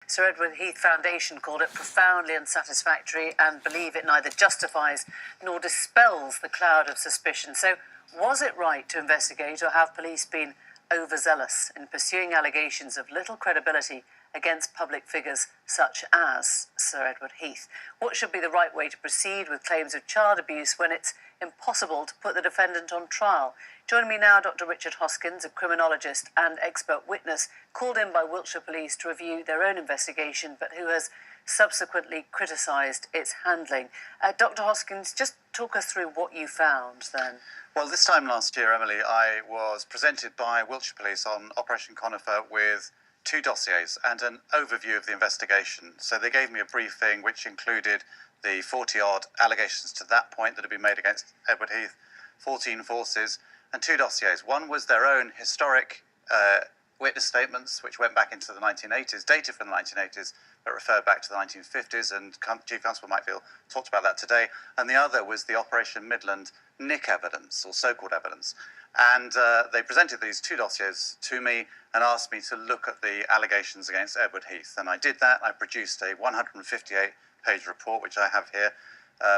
Sir Edward Heath Foundation called it profoundly unsatisfactory and believe it neither justifies nor dispels the cloud of suspicion. So was it right to investigate, or have police been overzealous in pursuing allegations of little credibility against public figures such as Sir Edward Heath? What should be the right way to proceed with claims of child abuse when it's impossible to put the defendant on trial? Joining me now, Dr. Richard Hoskins, a criminologist and expert witness called in by Wiltshire Police to review their own investigation, but who has subsequently criticised its handling. Dr. Hoskins, just talk us through what you found then. Well, this time last year, Emily, I was presented by Wiltshire Police on Operation Conifer with 2 dossiers and an overview of the investigation. So they gave me a briefing which included the 40-odd allegations to that point that had been made against Edward Heath, 14 forces, and 2 dossiers. One was their own historic witness statements, which went back into the 1980s, dated from the 1980s, but referred back to the 1950s, and Chief Constable Maitlis talked about that today. And the other was the Operation Midland Nick evidence, or so-called evidence. And they presented these 2 dossiers to me and asked me to look at the allegations against Edward Heath. And I did that. I produced a 158-page report, which I have here.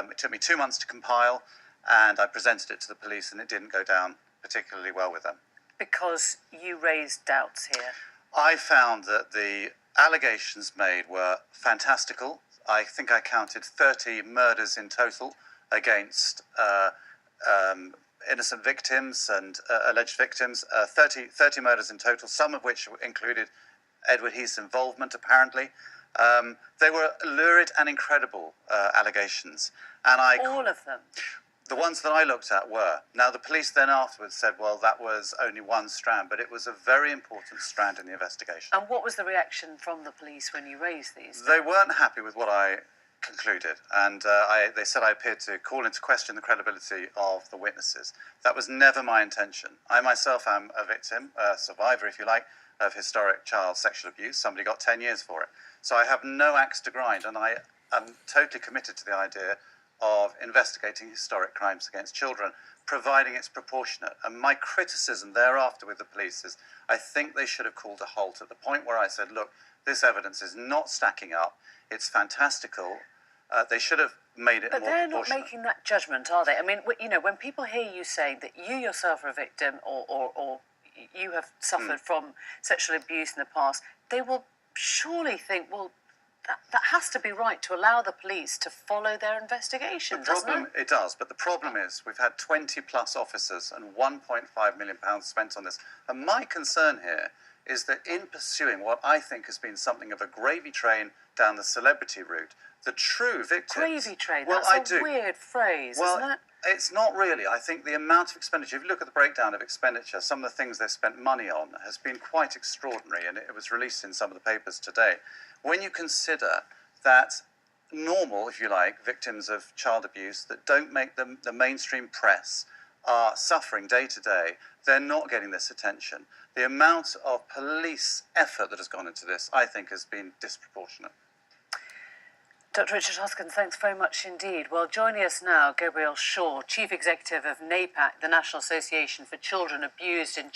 It took me 2 months to compile, and I presented it to the police, and it didn't go down particularly well with them. Because you raised doubts here. I found that the allegations made were fantastical. I think I counted 30 murders in total against innocent victims and alleged victims, 30 murders in total, some of which included Edward Heath's involvement, apparently. They were lurid and incredible allegations. And all of them? The ones that I looked at were. Now, the police then afterwards said, well, that was only one strand, but it was a very important strand in the investigation. And what was the reaction from the police when you raised these? They weren't happy with what I concluded, and they said I appeared to call into question the credibility of the witnesses. That was never my intention. I myself am a victim, a survivor, if you like, of historic child sexual abuse. Somebody got 10 years for it. So I have no axe to grind, and I am totally committed to the idea of investigating historic crimes against children, providing it's proportionate. And my criticism thereafter with the police is I think they should have called a halt at the point where I said, look, this evidence is not stacking up, it's fantastical. They should have made it more proportionate. But they're not making that judgment, are they? I mean, you know, when people hear you say that you yourself are a victim or you have suffered from sexual abuse in the past, they will surely think, well, that has to be right to allow the police to follow their investigation, doesn't it? It does, but the problem is we've had 20-plus officers and £1.5 million spent on this. And my concern here is that in pursuing what I think has been something of a gravy train down the celebrity route, the true victims... Gravy train? That's a weird phrase, isn't it? It's not really. I think the amount of expenditure, if you look at the breakdown of expenditure, some of the things they've spent money on has been quite extraordinary, and it was released in some of the papers today. When you consider that normal, if you like, victims of child abuse that don't make the mainstream press are suffering day to day, they're not getting this attention. The amount of police effort that has gone into this, I think, has been disproportionate. Dr. Richard Hoskins, thanks very much indeed. Well, joining us now, Gabrielle Shaw, Chief Executive of NAPAC, the National Association for Children Abused in